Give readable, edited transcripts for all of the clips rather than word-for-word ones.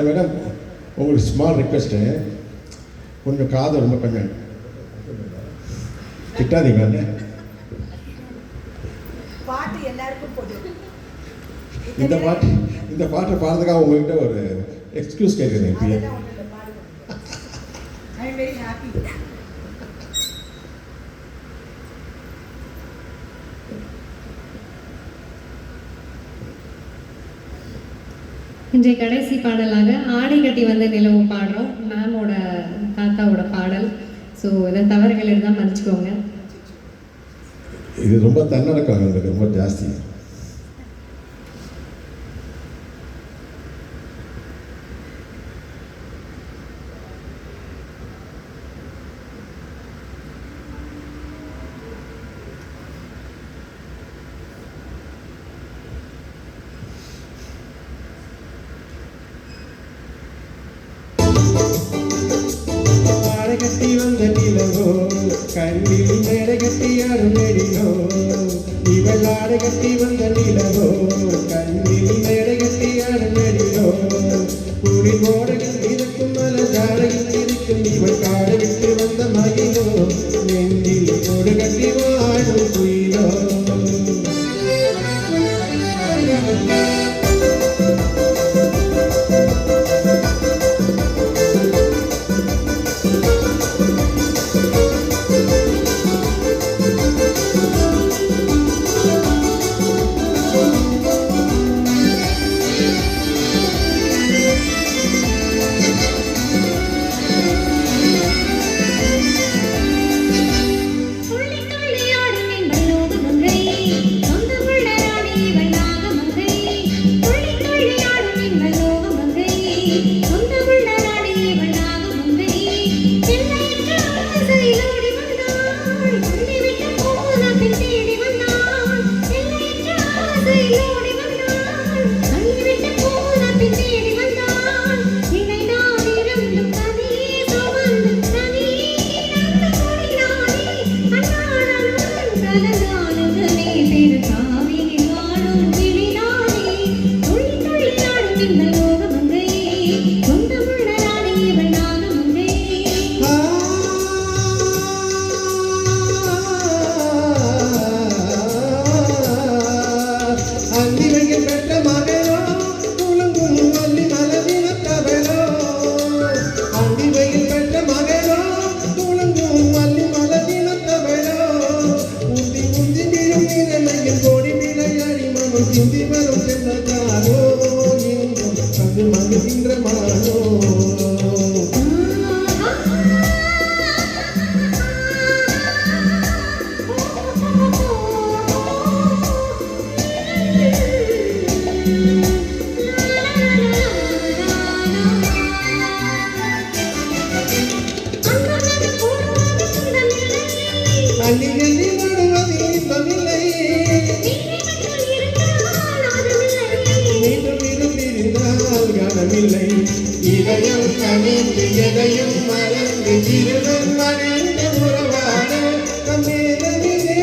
Madam உங்களுக்கு small request, கொஞ்சம் காது ரொம்ப கொஞ்சம் திட்டாதீங்க. பாட்டு எல்லாருக்கும் போதும். இந்த பாட்டை பாடுறதுக்காக உங்கள்கிட்ட ஒரு எக்ஸ்கியூஸ் கேட்குறேன். இப்போ ஐ எம் வெரி ஹாப்பி. இன்றைய கடைசி பாடலாக ஆடை கட்டி வந்த நிலவு பாடுறோம். மேமோட தாத்தாவோட பாடல். ஸோ இதை தவறுகள் இருந்தால் மன்னிச்சுக்கோங்க. இது ரொம்ப தன்னடக்கம், எங்களுக்கு ரொம்ப ஜாஸ்தி. கட்டி வந்த நிலவோ கண்ணில் மேடை கட்டி ஆடும் நெடிலோ, இவள் ஆடை கட்டி வந்த நிலவோ கண்ணில் மேடை கட்டி ஆடும் நெடிலோ, கூடி மோடையில் இருக்கும் மல ஜாடையில் இருக்கும் இவள் காடு விட்டு வந்த மகிழோ, நெஞ்சில் கோடு கட்டி வாழும் குயிலோ. இதயம் கனிந்து எதையும் மறந்து திருவன் மறைந்து உறவாட கமேலவிலே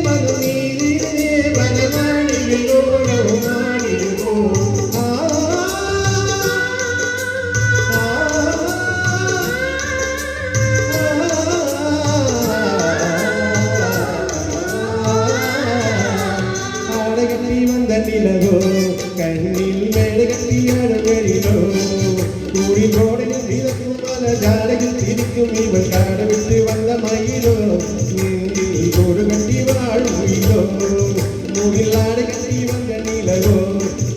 மனமீரிலே வனமாடியில் ஓடமாடிடுவோம். நிலவோ கண்ணில் மேடை கட்டி ஆடுகளிலோ, கூடி கோடையில் இருக்கும் பல ஜாடையில் இருக்கும் இவள் காடு விட்டு வந்த மயிலோ, நெஞ்சில் கோடு கட்டி வாழும் உயிலோ, மூகில் ஆடை கட்டி வந்த நிலவோ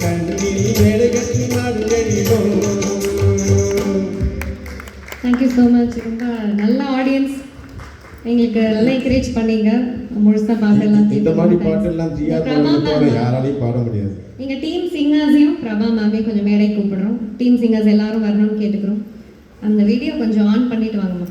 கண்ணில் மேடை கட்டி ஆடுகளிலோ. Thank you so much. ரொம்ப நல்ல ஆடியன்ஸ், எங்களுக்கு நல்லா என்கரேஜ் பண்ணீங்க. முழுசாக பாட்டெல்லாம் இந்த மாதிரி பாட்டெல்லாம் யாராலையும் பாட முடியாது. எங்கள் டீம் சிங்கர்ஸையும் பிரபா மேமையும் கொஞ்சம் மேடை கூப்பிடுறோம். டீம் சிங்கர்ஸ் எல்லாரும் வரணும்னு கேட்டுக்கிறோம். அந்த வீடியோ கொஞ்சம் ஆன் பண்ணிட்டு வாங்கம்மா.